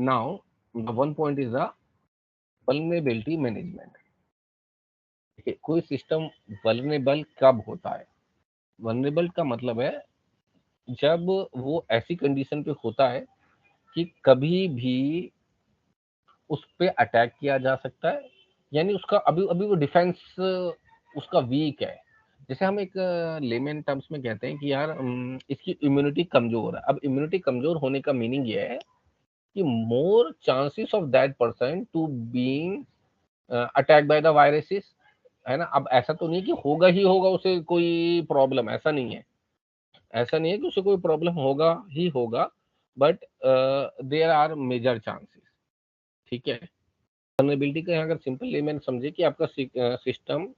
Now, the one point is the vulnerability management. देखिए, कोई system vulnerable कब होता है? वल्नरेबल का मतलब है जब वो ऐसी कंडीशन पे होता है कि कभी भी उस पे अटैक किया जा सकता है, यानी उसका अभी अभी वो डिफेंस उसका वीक है। जैसे हम एक लेमन टर्म्स में कहते हैं कि यार इसकी इम्यूनिटी कमजोर है। अब इम्यूनिटी कमजोर होने का मीनिंग ये है कि more chances of that person to being attack by the viruses, है ना। अब ऐसा तो नहीं कि होगा ही होगा उसे कोई प्रॉब्लम, ऐसा नहीं है। ऐसा नहीं है कि उसे कोई प्रॉब्लम होगा ही होगा, but there are major chances. ठीक है। वल्नरेबिलिटी का अगर सिंपल लेमैन समझे कि आपका सिस्टम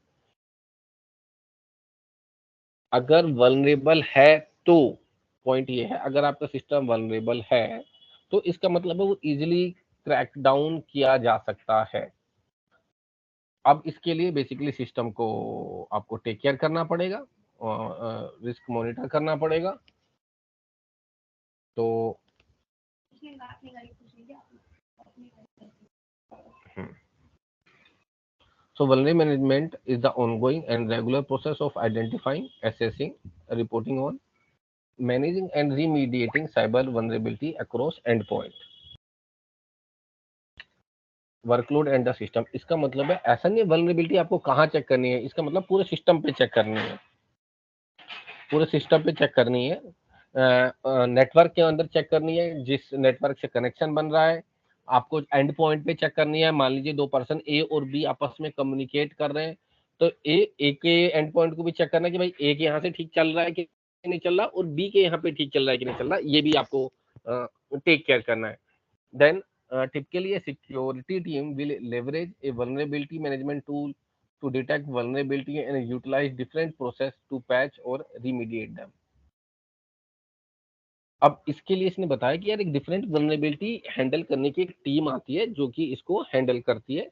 अगर वल्नरेबल है, तो पॉइंट ये है, अगर आपका सिस्टम वल्नरेबल है तो इसका मतलब है वो इजीली क्रैक डाउन किया जा सकता है। अब इसके लिए बेसिकली सिस्टम को आपको टेक केयर करना पड़ेगा और रिस्क मॉनिटर करना पड़ेगा। तो so vulnerability management is the ongoing and regular process of identifying, assessing, reporting on, managing and remediating cyber vulnerability across endpoint, workload and the system. इसका मतलब है ऐसा नहीं वल्नरेबिलिटी आपको कहाँ चेक करनी है, इसका मतलब पूरे सिस्टम पे चेक करनी है, पूरे सिस्टम पे चेक करनी है। नेटवर्क के अंदर चेक करनी है, जिस नेटवर्क से कनेक्शन बन रहा है। आपको एंड पॉइंट पे चेक करनी है। मान लीजिए दो पर्सन ए और बी आपस में कम्युनिकेट कर रहे हैं, तो ए के एंड पॉइंट को भी चेक करना है कि भाई ए के यहाँ से ठीक चल रहा है कि नहीं चल रहा, और बी के यहाँ पे ठीक चल रहा है कि नहीं चल रहा, ये भी आपको टेक केयर करना है। Then typically a security team will leverage a vulnerability management tool to detect vulnerability and utilize different process to patch or remediate them. अब इसके लिए इसने बताया कि यार एक डिफरेंट वल्नरेबिलिटी हैंडल करने की एक टीम आती है जो कि इसको हैंडल करती है,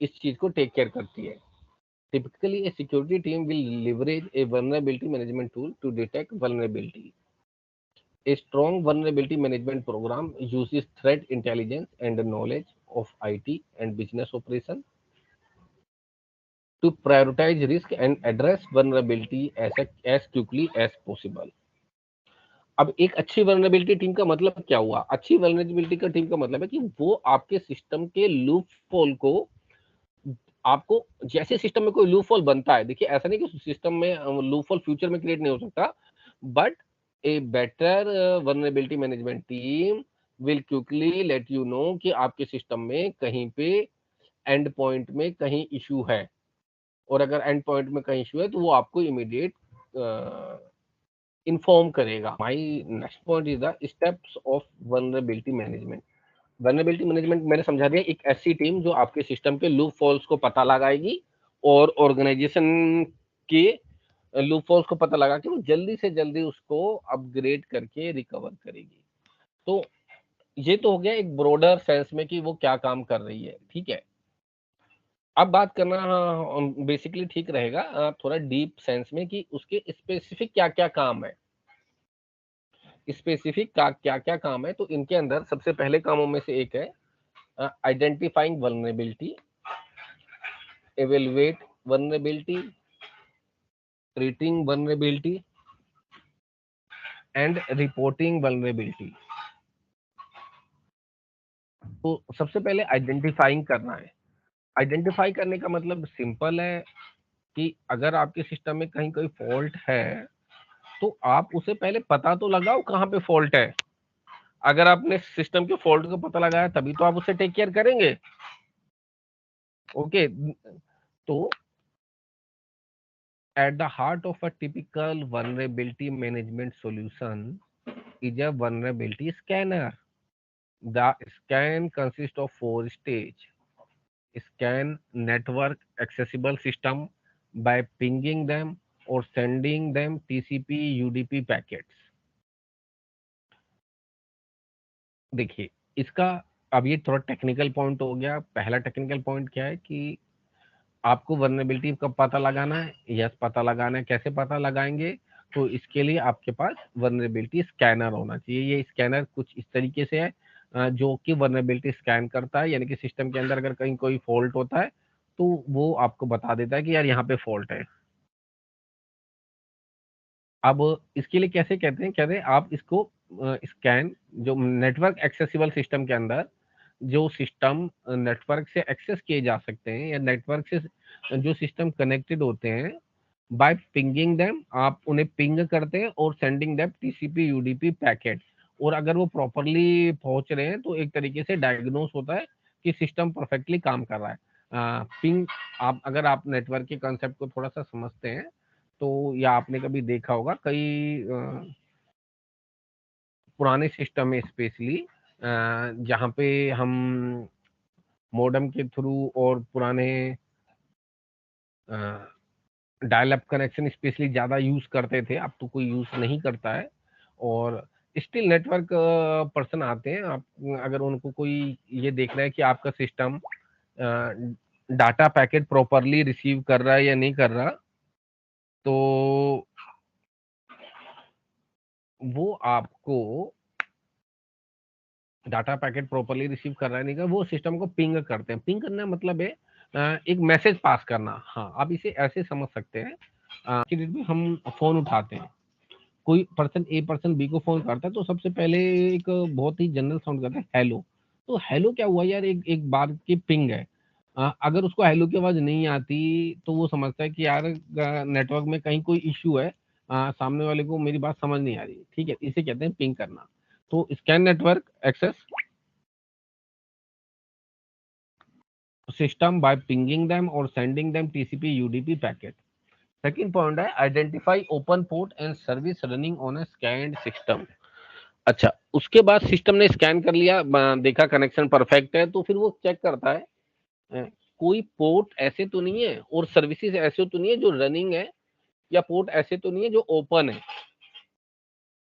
इस चीज को टेक केयर करती है। Typically a security team will leverage a vulnerability management tool to detect vulnerability. A strong vulnerability management program uses threat intelligence and knowledge of IT and business operation to prioritize risk and address vulnerability as quickly as possible. अब एक अच्छी vulnerability team का मतलब क्या हुआ? अच्छी vulnerability का team का मतलब है कि वो आपके सिस्टम के लूप होल को, आपको जैसे सिस्टम में कोई लूप होल बनता है, देखिए ऐसा नहीं कि सिस्टम में लूप होल फ्यूचर में क्रिएट नहीं हो सकता, but a better vulnerability management team will quickly let you know कि आपके सिस्टम में कहीं पे एंड पॉइंट में कहीं इशू है, और अगर एंड पॉइंट में कहीं इशू है तो वो आपको इमीडिएट इन्फॉर्म करेगा। My next point is the steps of vulnerability management. Vulnerability management मैंने समझा दिया, एक ऐसी टीम जो आपके सिस्टम के लूप होल्स को पता लगाएगी और ऑर्गेनाइजेशन के लूप होल्स को पता लगा के वो जल्दी से जल्दी उसको अपग्रेड करके रिकवर करेगी। तो ये तो हो गया एक ब्रॉडर सेंस में कि वो क्या काम कर रही है। ठीक है, अब बात करना बेसिकली ठीक रहेगा थोड़ा डीप सेंस में कि उसके स्पेसिफिक क्या क्या काम है। स्पेसिफिक का क्या क्या काम है, तो इनके अंदर सबसे पहले कामों में से एक है identifying vulnerability, evaluate vulnerability, treating vulnerability and reporting vulnerability। तो सबसे पहले आइडेंटिफाइंग करना है। आइडेंटिफाई करने का मतलब सिंपल है कि अगर आपके सिस्टम में कहीं कोई फॉल्ट है तो आप उसे पहले पता तो लगाओ कहाँ पे फॉल्ट है। अगर आपने सिस्टम के फॉल्ट को पता लगाया तभी तो आप उसे टेक केयर करेंगे। ओके, तो at the heart of a typical vulnerability management solution is a vulnerability scanner. The scan consists of four stages. Scan network accessible system by pinging them or sending them TCP UDP packets। देखिए इसका, अब ये थोड़ा technical point हो गया। पहला technical point क्या है कि आपको वल्नरेबिलिटी का पता लगाना है। यस, पता लगाना है। कैसे पता लगाएंगे? तो इसके लिए आपके पास वल्नरेबिलिटी स्कैनर होना चाहिए। ये स्कैनर कुछ इस तरीके से है, जो कि वल्नरेबिलिटी स्कैन करता है, यानी कि सिस्टम के अंदर अगर कहीं कोई फॉल्ट होता है तो वो आपको बता देता है कि यार यहाँ पे फॉल्ट है। अब इसके लिए कैसे कहते हैं आप इसको स्कैन, जो नेटवर्क एक्सेसिबल सिस्टम के अंदर जो सिस्टम नेटवर्क से एक्सेस किए जा सकते हैं या नेटवर्क से जो सिस्टम कनेक्टेड होते हैं, बाय पिंगिंग देम, आप उन्हें पिंग करते हैं और sending them TCP UDP packet, और अगर वो प्रॉपरली पहुंच रहे हैं तो एक तरीके से डायग्नोस होता है कि सिस्टम परफेक्टली काम कर रहा है। पिंग, आप अगर आप नेटवर्क के कंसेप्ट को थोड़ा सा समझते हैं तो या आपने कभी देखा होगा कई पुराने सिस्टम में स्पेशली जहाँ पे हम मॉडेम के थ्रू और पुराने डायल अप कनेक्शन स्पेशली ज़्यादा यूज़ करते थे, अब तो कोई यूज़ नहीं करता है। और स्टिल नेटवर्क पर्सन आते हैं, आप अगर उनको कोई ये देख रहा है कि आपका system data packet properly receive कर रहा है या नहीं कर रहा, तो वो आपको डाटा पैकेट प्रॉपरली रिसीव कर रहा है नहीं कर, वो सिस्टम को पिंग करते हैं। पिंग करना मतलब है एक मैसेज पास करना। हाँ, आप इसे ऐसे समझ सकते हैं कि भी हम फोन उठाते हैं, कोई पर्सन ए पर्सन बी को फोन करता है तो सबसे पहले एक बहुत ही जनरल साउंड करता है हेलो। तो हेलो क्या हुआ यार, एक एक बार की पिंग है। अगर उसको हेलो की आवाज नहीं आती तो वो समझता है कि यार नेटवर्क में कहीं कोई इश्यू है, सामने वाले को मेरी बात समझ नहीं आ रही। ठीक है, इसे कहते हैं पिंग करना। तो scan network access system by pinging them or sending them TCP UDP packet. Second point है identify open port and service running on a scanned system. अच्छा, उसके बाद सिस्टम ने स्कैन कर लिया, देखा कनेक्शन परफेक्ट है, तो फिर वो चेक करता है कोई पोर्ट ऐसे तो नहीं है और सर्विसेज ऐसे तो नहीं है जो रनिंग है, या पोर्ट ऐसे तो नहीं है जो ओपन है।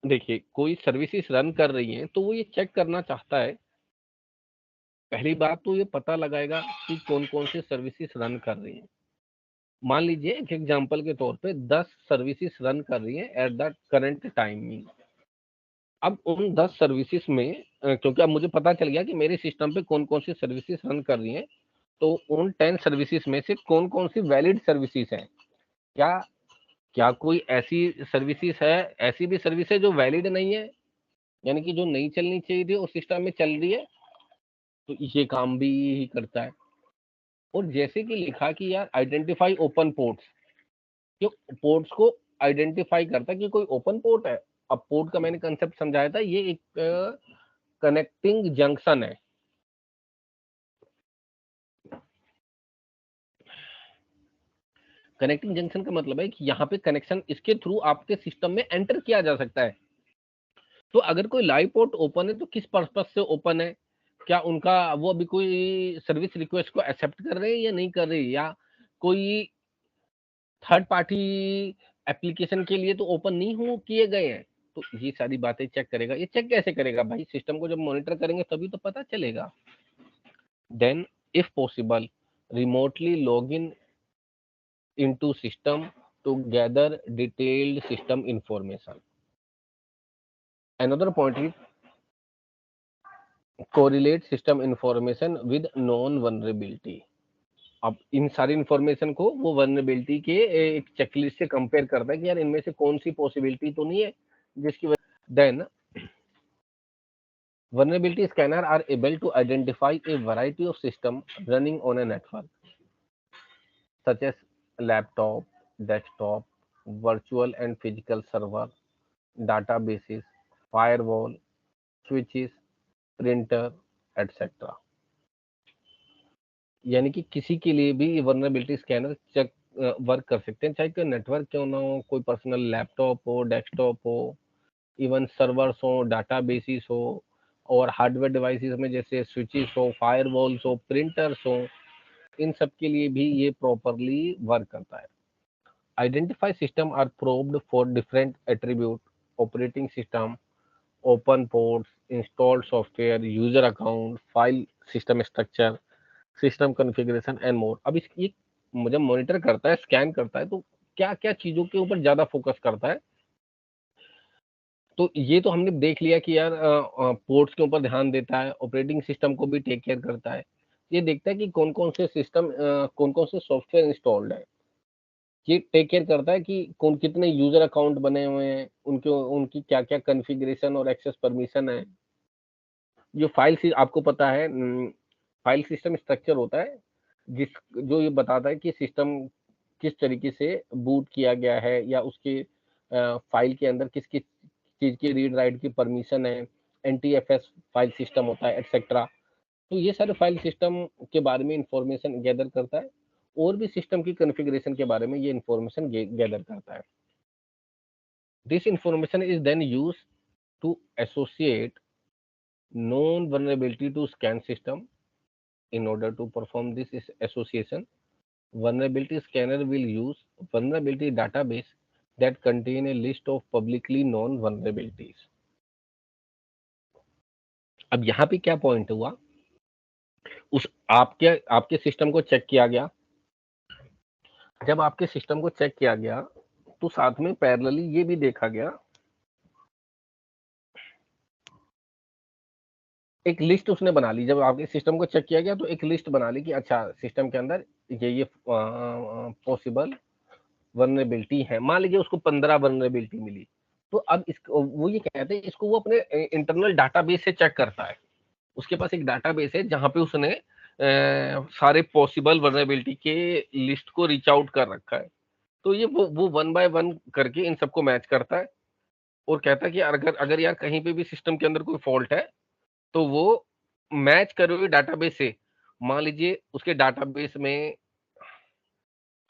देखिए, कोई सर्विसेज रन कर रही हैं तो वो ये चेक करना चाहता है। पहली बात तो ये पता लगाएगा कि कौन कौन सी सर्विसेज रन कर रही हैं। मान लीजिए एक एग्जांपल के तौर पे 10 सर्विसेज रन कर रही हैं एट द करंट टाइमिंग। अब उन 10 सर्विसेज में क्योंकि अब मुझे पता चल गया कि मेरे सिस्टम पे कौन कौन सी सर्विसेज रन कर रही हैं, तो उन 10 सर्विसेज में से कौन कौन सी वैलिड सर्विसेज हैं। क्या क्या कोई ऐसी सर्विसेज है, ऐसी भी सर्विस है जो वैलिड नहीं है, यानी कि जो नहीं चलनी चाहिए थी और सिस्टम में चल रही है, तो ये काम भी करता है। और जैसे कि लिखा कि यार आइडेंटिफाई ओपन पोर्ट्स, जो पोर्ट्स को आइडेंटिफाई करता है कि कोई ओपन पोर्ट है। अब पोर्ट का मैंने कंसेप्ट समझाया था, ये एक कनेक्टिंग जंक्शन है। कनेक्टिंग जंक्शन का मतलब है कि यहाँ पे कनेक्शन, इसके थ्रू आपके सिस्टम में एंटर किया जा सकता है। तो अगर कोई लाइव पोर्ट ओपन है तो किस पर्पज से ओपन है, क्या उनका वो अभी कोई सर्विस रिक्वेस्ट को एक्सेप्ट कर रहे हैं या नहीं कर रहे हैं, या कोई थर्ड पार्टी एप्लीकेशन के लिए तो ओपन नहीं हो किए गए हैं। तो ये सारी बातें चेक करेगा। ये चेक कैसे करेगा भाई, सिस्टम को जब मॉनिटर करेंगे तभी तो पता चलेगा। Then if possible remotely log in into system to gather detailed system information. Another point is correlate system information with known vulnerability. अब इन सारी इंफॉर्मेशन को वो वनरेबिलिटी के एक चेकलिस्ट से कंपेयर करता है कि यार इनमें से कौन सी पॉसिबिलिटी तो नहीं है जिसकी वजह। Then vulnerability scanner are able to identify a variety of system running on a network such as laptop, desktop, virtual and physical server, databases, firewall, switches, printer etcetera. यानी कि किसी के लिए भी ये वल्नरेबिलिटी स्कैनर चेक वर्क कर सकते हैं, चाहे कोई नेटवर्क क्यों ना हो, कोई पर्सनल लैपटॉप हो, डेस्कटॉप हो, इवन सर्वर्स हो, डाटाबेसिस हो, और हार्डवेयर डिवाइसेस में जैसे स्विचेस हो, फायरवॉल्स हो, प्रिंटर्स हो, इन सब के लिए भी ये प्रॉपरली वर्क करता है। Identify system are probed for different attribute, operating system, open ports, installed software, user account, file system structure, system configuration and more. अब इसकी जब मॉनिटर करता है, स्कैन करता है, तो क्या क्या चीजों के ऊपर ज्यादा फोकस करता है, तो ये तो हमने देख लिया कि यार पोर्ट्स के ऊपर ध्यान देता है, ऑपरेटिंग सिस्टम को भी टेक केयर करता है। ये देखता है कि कौन-कौन से सिस्टम कौन-कौन से सॉफ्टवेयर इंस्टॉल्ड है। ये टेक केयर करता है कि कौन कितने यूज़र अकाउंट बने हुए हैं, उनके उनकी क्या-क्या कॉन्फ़िगरेशन और एक्सेस परमिशन है। जो फाइल सी आपको पता है फाइल सिस्टम स्ट्रक्चर होता है, जिस जो ये बताता है कि सिस्टम किस तरीके से बूट किया गया है या उसके फाइल के अंदर किस-किस चीज़ की रीड राइट की परमिशन है, एनटीएफएस फाइल सिस्टम होता है एटसेट्रा। तो ये सारे फाइल सिस्टम के बारे में इन्फॉर्मेशन गैदर करता है और भी सिस्टम की कॉन्फ़िगरेशन के बारे में ये इन्फॉर्मेशन गैदर करता है। This information is then used to associate known vulnerability to scan system. In order to perform this association, vulnerability scanner will use vulnerability database that contain a list of publicly known vulnerabilities. अब यहाँ पे क्या point हुआ, उस आपके आपके system को check किया गया। जब आपके सिस्टम को चेक किया गया तो साथ में पैरेलली ये भी देखा गया, एक लिस्ट उसने बना ली। जब आपके सिस्टम को चेक किया गया तो एक लिस्ट बना ली कि अच्छा सिस्टम के अंदर ये पॉसिबल वल्नरेबिलिटी है। मान लीजिए उसको 15 वल्नरेबिलिटी मिली, तो अब इसको वो ये कहते हैं इसको वो अपने इंटरनल डाटाबेस से चेक करता है। उसके पास एक डाटाबेस है जहाँ पे उसने सारे पॉसिबल वल्नरेबिलिटी के लिस्ट को रीच आउट कर रखा है। तो ये वो वन बाय वन करके इन सबको मैच करता है और कहता है कि अगर अगर यार कहीं पे भी सिस्टम के अंदर कोई फॉल्ट है तो वो मैच करे हुए डाटाबेस से, मान लीजिए उसके डाटाबेस में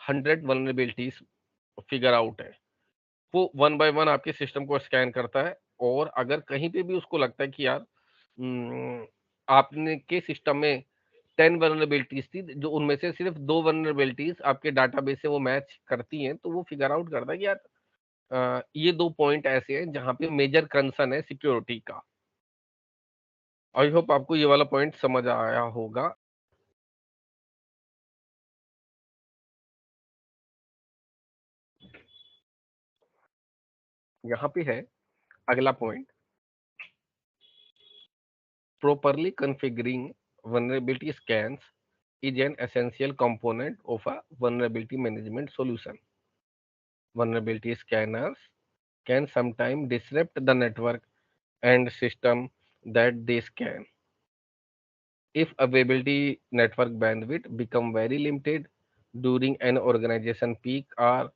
100 वल्नरेबिलिटीज फिगर आउट है, वो वन बाय वन आपके सिस्टम को स्कैन करता है और अगर कहीं पे भी उसको लगता है कि यार आपने के सिस्टम में 10 वल्नरेबिलिटीज थी, जो उनमें से सिर्फ 2 वल्नरेबिलिटीज आपके डाटाबेस से वो मैच करती हैं, तो वो फिगर आउट करता है कि यार ये 2 पॉइंट ऐसे हैं जहाँ पे मेजर कंसर्न है सिक्योरिटी का। आई होप आपको ये वाला पॉइंट समझ आया होगा। यहाँ पे है अगला point, properly configuring vulnerability scans is an essential component of a vulnerability management solution. Vulnerability scanners can sometimes disrupt the network and system that they scan. If availability network bandwidth become very limited during an organization peak hour,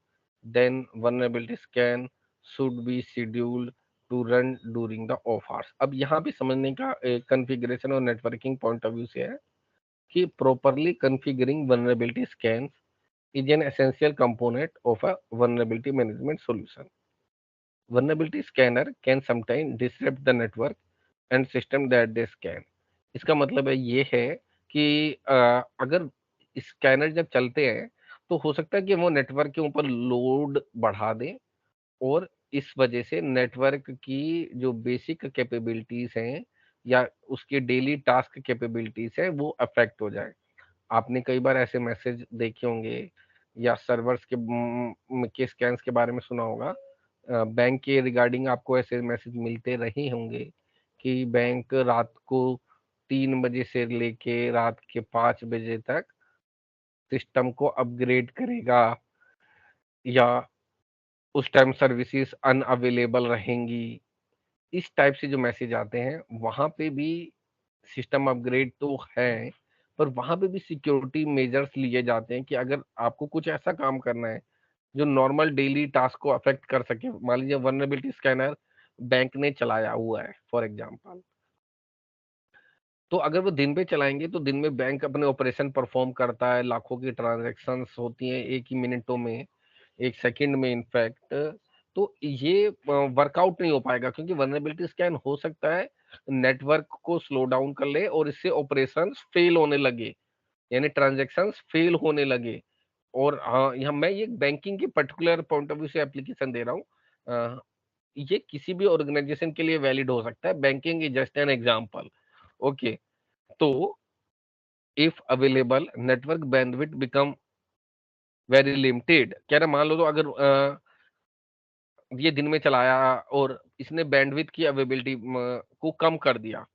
then vulnerability scan should be scheduled to run during the off hours. अब यहाँ पे समझने का configuration और networking point of view से है कि properly configuring vulnerability scans is an essential component of a vulnerability management solution. Vulnerability scanner can sometimes disrupt the network and system that they scan. इसका मतलब है ये है कि अगर स्कैनर जब चलते हैं तो हो सकता है कि वो नेटवर्क के ऊपर लोड बढ़ा दें और इस वजह से नेटवर्क की जो बेसिक कैपेबिलिटीज हैं या उसके डेली टास्क कैपेबिलिटीज है वो अफेक्ट हो जाए। आपने कई बार ऐसे मैसेज देखे होंगे या सर्वर्स के स्कैन्स के बारे में सुना होगा। बैंक के रिगार्डिंग आपको ऐसे मैसेज मिलते रहे होंगे कि बैंक रात को 3 बजे से लेके रात के 5 बजे तक सिस्टम को अपग्रेड करेगा या उस टाइम सर्विसेज अनअवेलेबल रहेंगी। इस टाइप से जो मैसेज आते हैं वहां पे भी सिस्टम अपग्रेड तो है, पर वहां पे भी सिक्योरिटी मेजर्स लिए जाते हैं कि अगर आपको कुछ ऐसा काम करना है जो नॉर्मल डेली टास्क को अफेक्ट कर सके। मान लीजिए वल्नरेबिलिटी स्कैनर बैंक ने चलाया हुआ है फॉर एग्जांपल, तो अगर वो दिन पे चलाएंगे तो दिन में बैंक अपने ऑपरेशन परफॉर्म करता है, लाखों की ट्रांजैक्शंस होती हैं एक ही मिनटों में, एक सेकंड में इनफैक्ट। तो ये वर्कआउट नहीं हो पाएगा क्योंकि वल्नरेबिलिटी स्कैन हो सकता है नेटवर्क को स्लो डाउन कर ले और इससे ऑपरेशन फेल होने लगे, यानी ट्रांजैक्शन फेल होने लगे। और हाँ, यहाँ मैं ये बैंकिंग के पर्टिकुलर पॉइंट ऑफ व्यू से एप्लीकेशन दे रहा हूँ। ये किसी भी ऑर्गेनाइजेशन के लिए वैलिड हो सकता है, banking is just an example. Okay, तो if available network bandwidth become very limited, कह रहा मान लो तो अगर ये दिन में चलाया और इसने बैंडविड्थ की अवेलेबिलिटी को कम कर दिया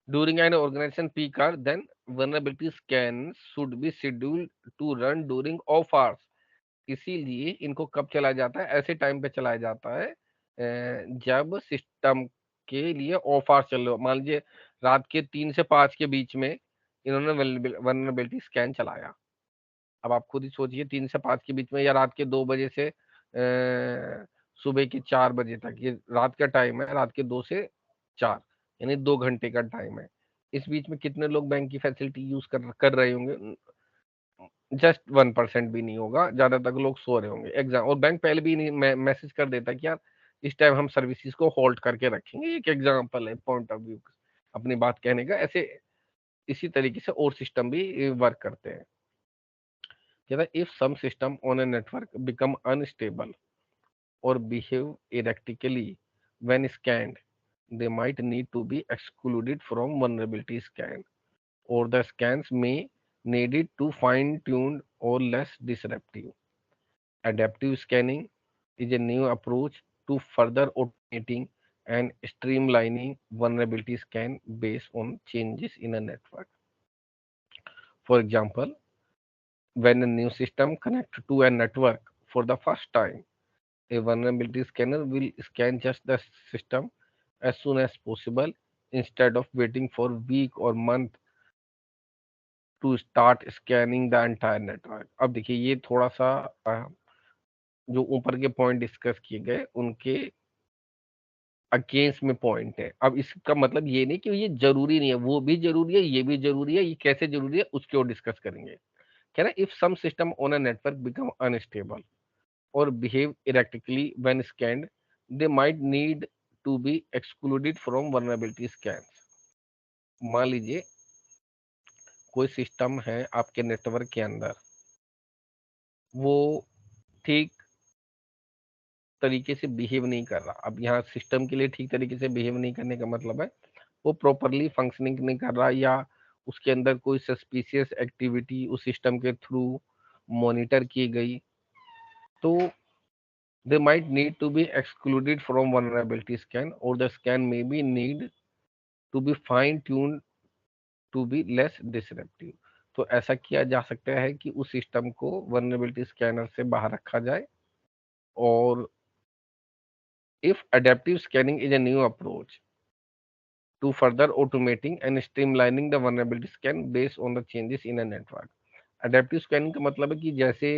during an organization peak hour, then vulnerability scans should be scheduled to run during off hours. इसीलिए इनको कब चलाया जाता है, ऐसे टाइम पे चलाया जाता है जब सिस्टम के लिए ऑफ आवर चल रहे हो। मान लीजिए रात के 3 से 5 के बीच में इन्होंने वनरेबिलिटी स्कैन चलाया। अब आप खुद ही सोचिए 3 से 5 के बीच में या रात के 2 बजे से सुबह के 4 बजे तक, ये रात का टाइम है, रात के 2 से 4 यानी 2 घंटे का टाइम है। इस बीच में कितने लोग बैंक की फैसिलिटी यूज कर रहे होंगे? जस्ट 1% भी नहीं होगा, ज्यादातर लोग सो रहे होंगे एग्जाम। और बैंक पहले भी नहीं मैसेज कर देता कि यार इस टाइम हम सर्विसेज को होल्ड करके रखेंगे। एक एग्जांपल है पॉइंट ऑफ व्यू अपनी बात कहने का। ऐसे इसी तरीके से और सिस्टम भी वर्क करते हैं। कहता if some system on a network become unstable or behave erratically when scanned, they might need to be excluded from vulnerability scan, or the scans may needed to fine-tuned or less disruptive. Adaptive scanning is a new approach to further automating and streamlining vulnerability scan based on changes in a network. For example, when a new system connects to a network for the first time, a vulnerability scanner will scan just the system as soon as possible instead of waiting for week or month to start scanning the entire network. अब देखिए ये थोड़ा सा जो ऊपर के point discuss किए गए उनके अगेंस्ट में पॉइंट है। अब इसका मतलब ये नहीं कि ये जरूरी नहीं है, वो भी जरूरी है, ये भी जरूरी है। ये कैसे जरूरी है उसके और डिस्कस करेंगे। कह रहे if some system on a network become unstable or behave erratically when scanned, they might need to be excluded from vulnerability scans. मान लीजिए कोई सिस्टम है आपके नेटवर्क के अंदर, वो ठीक तरीके से बिहेव नहीं कर रहा। अब यहाँ सिस्टम के लिए ठीक तरीके से बिहेव नहीं करने का मतलब है वो प्रॉपरली फंक्शनिंग नहीं कर रहा, या उसके अंदर कोई सस्पिशियस एक्टिविटी उस सिस्टम के थ्रू मॉनिटर की गई, तो they might need to be excluded from vulnerability scan, or the scan may be need to be fine tuned to be less disruptive. तो ऐसा किया जा सकता है कि उस सिस्टम को vulnerability स्कैनर से बाहर रखा जाए। और if adaptive scanning is a new approach to further automating and streamlining the vulnerability scan based on the changes in a network. adaptive scanning का मतलब है कि जैसे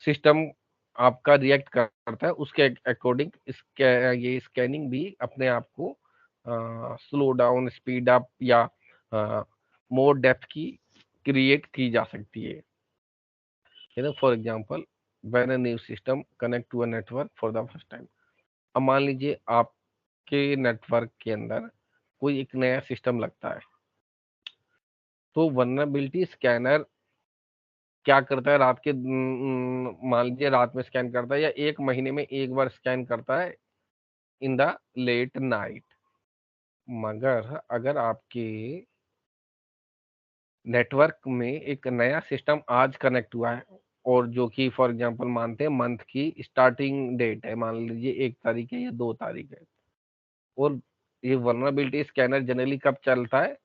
सिस्टम आपका रिएक्ट करता है उसके अकॉर्डिंग ये स्कैनिंग भी अपने आप को स्लो डाउन, स्पीड अप या मोर डेप्थ की क्रिएट की जा सकती है। For example when a new system connect to a network for the first time. अब मान लीजिए आपके नेटवर्क के अंदर कोई एक नया सिस्टम लगता है, तो वल्नरेबिलिटी स्कैनर क्या करता है, रात के मान लीजिए रात में स्कैन करता है या एक महीने में एक बार स्कैन करता है इन द लेट नाइट। मगर अगर आपके नेटवर्क में एक नया सिस्टम आज कनेक्ट हुआ है और जो कि फॉर एग्जांपल मानते हैं मंथ की स्टार्टिंग डेट है, मान लीजिए 1 तारीख है या 2 तारीख है, और ये वल्नरेबिलिटी स्कैनर जनरली कब चलता है,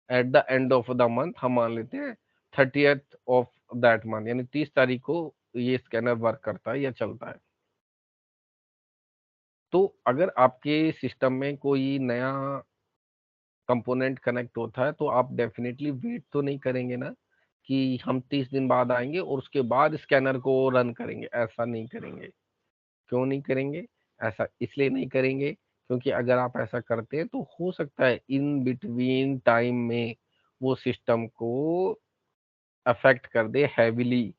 at the end of the month. हम मान लेते हैं 30th ऑफ दैट मंथ, यानी 30 तारीख को ये स्कैनर वर्क करता है या चलता है। तो अगर आपके सिस्टम में कोई नया कंपोनेंट कनेक्ट होता है तो आप डेफिनेटली वेट तो नहीं करेंगे ना कि हम 30 दिन बाद आएंगे और उसके बाद स्कैनर को रन करेंगे। ऐसा नहीं करेंगे। क्यों नहीं करेंगे? ऐसा इसलिए नहीं करेंगे क्योंकि अगर आप ऐसा करते हैं तो हो सकता है इन बिटवीन टाइम में वो सिस्टम को अफेक्ट कर दे हैविली।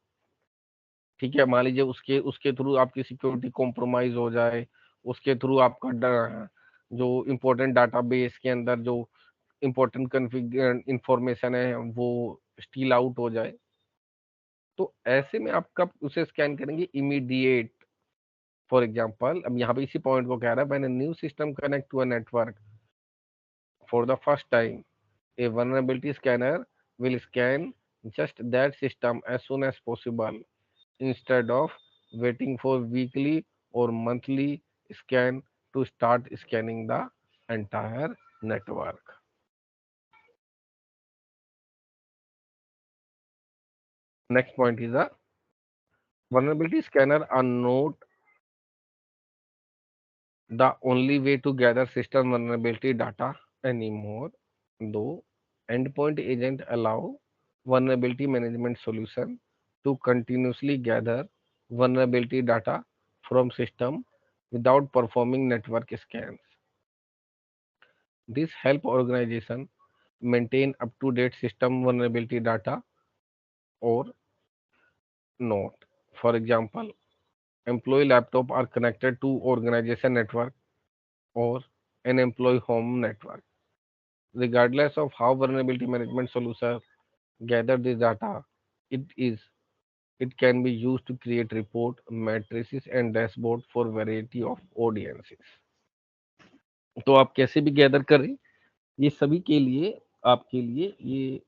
ठीक है, मान लीजिए उसके उसके थ्रू आपकी सिक्योरिटी कॉम्प्रोमाइज हो जाए, उसके थ्रू आपका जो इम्पोर्टेंट डाटाबेस के अंदर जो इम्पोर्टेंट कन्फिगर इंफॉर्मेशन है वो स्टील आउट हो जाए। तो ऐसे में आप कब उसे स्कैन करेंगे? इमीडिएट। फॉर एग्जांपल अब यहाँ पे इसी पॉइंट को कह रहा है, when a new system connect to a network for the first time, a vulnerability scanner will scan just that system as soon as possible instead of waiting for weekly or monthly scan to start scanning the entire network. Next point is a vulnerability scanner are not the only way to gather system vulnerability data anymore, though endpoint agent allow vulnerability management solution to continuously gather vulnerability data from system without performing network scans. This help organization maintain up-to-date system vulnerability data or not. For example, employee laptop are connected to organization network or an employee home network. Regardless of how vulnerability management solution gather this data, it is it can be used to create report, matrices and dashboard for variety of audiences. तो आप कैसे भी gather करें, ये सभी के लिए आपके लिए ये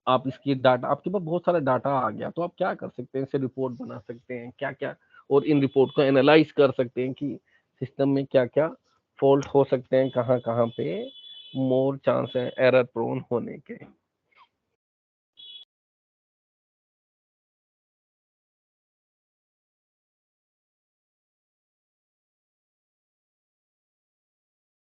आप इसकी डाटा आपके पास बहुत सारा डाटा आ गया तो आप क्या कर सकते हैं, इससे रिपोर्ट बना सकते हैं क्या क्या, और इन रिपोर्ट को एनालाइज कर सकते हैं कि सिस्टम में क्या क्या फॉल्ट हो सकते हैं, कहाँ कहाँ पे मोर चांस है एरर प्रोन होने के।